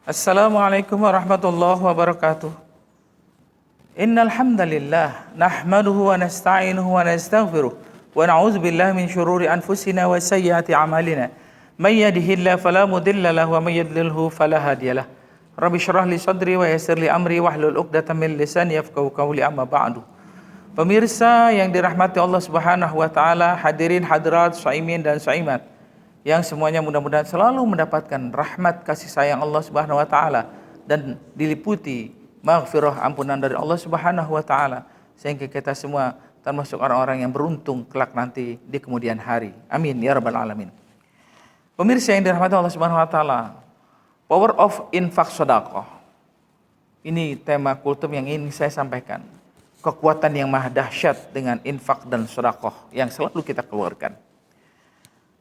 Assalamualaikum warahmatullahi wabarakatuh. Innal hamdalillah nahmaduhu wa nasta'inuhu wa nastaghfiruh wa na'udzu billahi min shururi anfusina wa sayyiati a'malina. May yahdihillahu fala mudilla lahu wa may yudlilhu fala hadiyalah. Rabbi shrah li sadri wa yassir li amri wahlul 'uqdatam min lisani yafqahu qawli amma ba'du. Pemirsa yang dirahmati Allah Subhanahu wa taala, hadirin hadirat, shaimin dan shaimat yang semuanya mudah-mudahan selalu mendapatkan rahmat kasih sayang Allah Subhanahu wa taala dan diliputi maghfirah ampunan dari Allah Subhanahu wa taala sehingga kita semua termasuk orang-orang yang beruntung kelak nanti di kemudian hari. Amin ya rabbal alamin. Pemirsa yang dirahmati Allah Subhanahu wa taala, power of infak sedekah. Ini tema kultum yang ingin saya sampaikan. Kekuatan yang maha dahsyat dengan infak dan sedekah yang selalu kita keluarkan.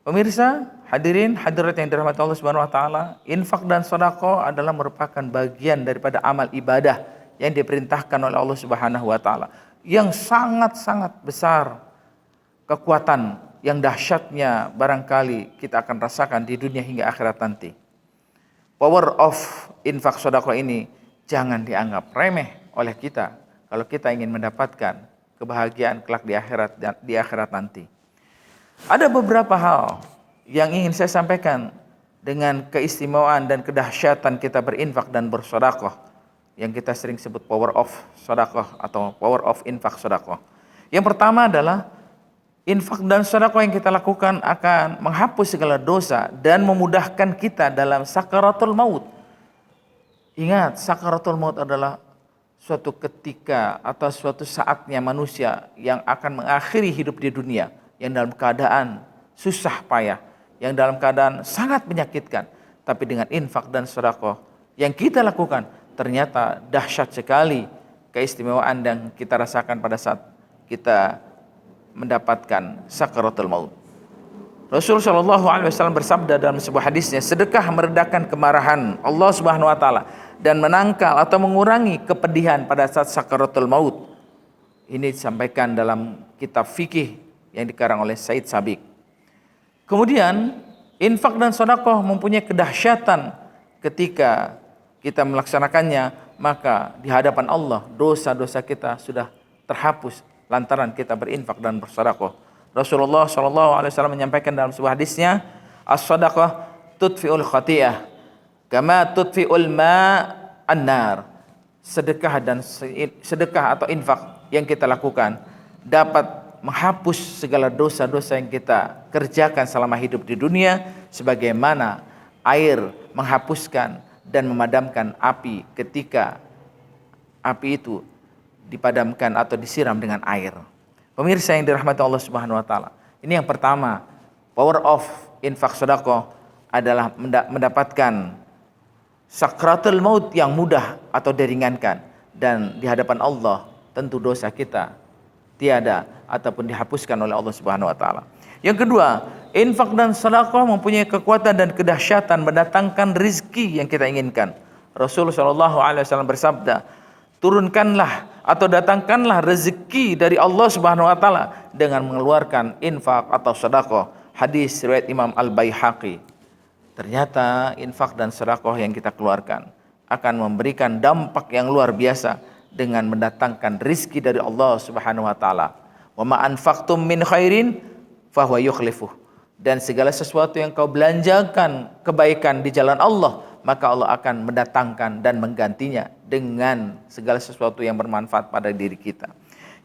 Pemirsa, hadirin hadirat yang dirahmati Allah Subhanahu wa taala, infak dan sedekah adalah merupakan bagian daripada amal ibadah yang diperintahkan oleh Allah Subhanahu wa taala, yang sangat-sangat besar kekuatan yang dahsyatnya barangkali kita akan rasakan di dunia hingga akhirat nanti. Power of infak sedekah ini jangan dianggap remeh oleh kita kalau kita ingin mendapatkan kebahagiaan kelak di akhirat nanti. Ada beberapa hal yang ingin saya sampaikan dengan keistimewaan dan kedahsyatan kita berinfak dan bersedekah yang kita sering sebut power of sedekah atau power of infak sedekah. Yang pertama adalah infak dan sedekah yang kita lakukan akan menghapus segala dosa dan memudahkan kita dalam sakaratul maut. Ingat, sakaratul maut adalah suatu ketika atau suatu saatnya manusia yang akan mengakhiri hidup di dunia, yang dalam keadaan susah payah, yang dalam keadaan sangat menyakitkan. Tapi dengan infak dan sedekah yang kita lakukan, ternyata dahsyat sekali keistimewaan yang kita rasakan pada saat kita mendapatkan sakaratul maut. Rasulullah Shallallahu Alaihi Wasallam bersabda dalam sebuah hadisnya, sedekah meredakan kemarahan Allah Subhanahu Wa Taala dan menangkal atau mengurangi kepedihan pada saat sakaratul maut. Ini disampaikan dalam kitab fikih yang dikarang oleh Said Sabiq. Kemudian infak dan sedekah mempunyai kedahsyatan ketika kita melaksanakannya, maka di hadapan Allah dosa-dosa kita sudah terhapus lantaran kita berinfak dan bersedekah. Rasulullah SAW menyampaikan dalam sebuah hadisnya, as-sadaqah tudfi'ul khati'ah kama tudfi'ul ma'an nar. Sedekah atau infak yang kita lakukan dapat menghapus segala dosa-dosa yang kita kerjakan selama hidup di dunia, sebagaimana air menghapuskan dan memadamkan api ketika api itu dipadamkan atau disiram dengan air. Pemirsa yang dirahmati Allah Subhanahu wa taala, ini yang pertama, power of infak sedekah adalah mendapatkan sakratul maut yang mudah atau diringankan, dan di hadapan Allah tentu dosa kita tiada ataupun dihapuskan oleh Allah Subhanahu wa taala. Yang kedua, infak dan sedekah mempunyai kekuatan dan kedahsyatan mendatangkan rizki yang kita inginkan. Rasulullah Shallallahu Alaihi Wasallam bersabda, turunkanlah atau datangkanlah rezeki dari Allah Subhanahu wa taala dengan mengeluarkan infak atau sedekah. Hadis riwayat Imam Al-Baihaqi. Ternyata infak dan sedekah yang kita keluarkan akan memberikan dampak yang luar biasa dengan mendatangkan rizki dari Allah Subhanahu wa taala. Wa ma anfaqtum min khairin fahuwa yukhlifuh. Dan segala sesuatu yang kau belanjakan kebaikan di jalan Allah, maka Allah akan mendatangkan dan menggantinya dengan segala sesuatu yang bermanfaat pada diri kita.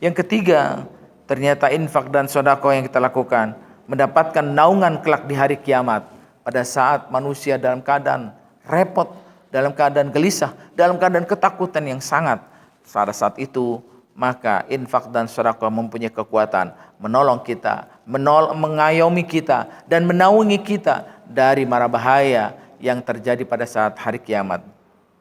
Yang ketiga, ternyata infak dan sedekah yang kita lakukan mendapatkan naungan kelak di hari kiamat. Pada saat manusia dalam keadaan repot, dalam keadaan gelisah, dalam keadaan ketakutan yang sangat, pada saat itu maka infak dan sedekah mempunyai kekuatan menolong kita, mengayomi kita dan menaungi kita dari mara bahaya yang terjadi pada saat hari kiamat.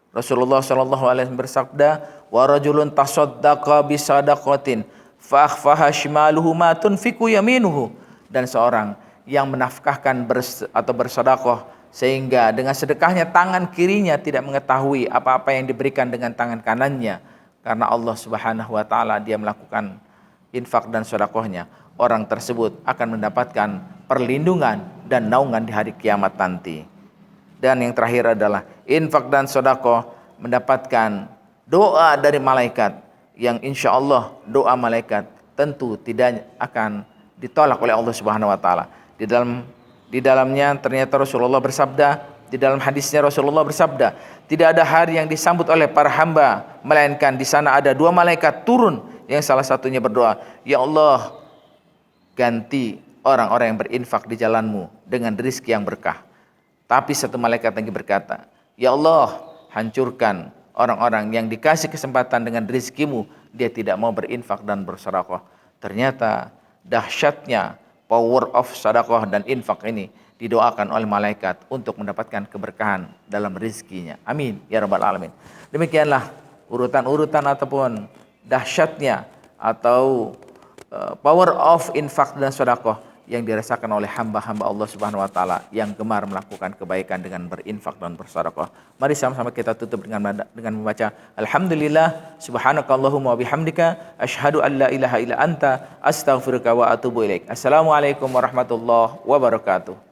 Rasulullah sallallahu alaihi wasallam bersabda, "Wa rajulun tasaddaqa bi sadaqatin fa akhfaha shimaluhu ma tunfiqu yaminuhu." Dan seorang yang menafkahkan atau bersedekah sehingga dengan sedekahnya tangan kirinya tidak mengetahui apa-apa yang diberikan dengan tangan kanannya. Karena Allah Subhanahu wa taala dia melakukan infak dan sedekahnya, orang tersebut akan mendapatkan perlindungan dan naungan di hari kiamat nanti. Dan yang terakhir adalah infak dan sedekah mendapatkan doa dari malaikat yang insya Allah doa malaikat tentu tidak akan ditolak oleh Allah Subhanahu wa taala. Di dalamnya ternyata Rasulullah bersabda, di dalam hadisnya Rasulullah bersabda, tidak ada hari yang disambut oleh para hamba melainkan di sana ada dua malaikat turun yang salah satunya berdoa, ya Allah, ganti orang-orang yang berinfak di jalanmu dengan rezeki yang berkah. Tapi satu malaikat lagi berkata, ya Allah, hancurkan orang-orang yang dikasih kesempatan dengan rezekimu, dia tidak mau berinfak dan bersedekah. Ternyata dahsyatnya power of sedekah dan infak ini didoakan oleh malaikat untuk mendapatkan keberkahan dalam rezekinya. Amin ya rabbal alamin. Demikianlah urutan-urutan ataupun dahsyatnya atau power of infak dan sedekah yang dirasakan oleh hamba-hamba Allah Subhanahu wa taala yang gemar melakukan kebaikan dengan berinfak dan bersedekah. Mari sama-sama kita tutup dengan membaca alhamdulillah subhanakallahumma wa bihamdika asyhadu an la ilaha illa anta astaghfiruka wa atubu ilaik. Assalamualaikum warahmatullahi wabarakatuh.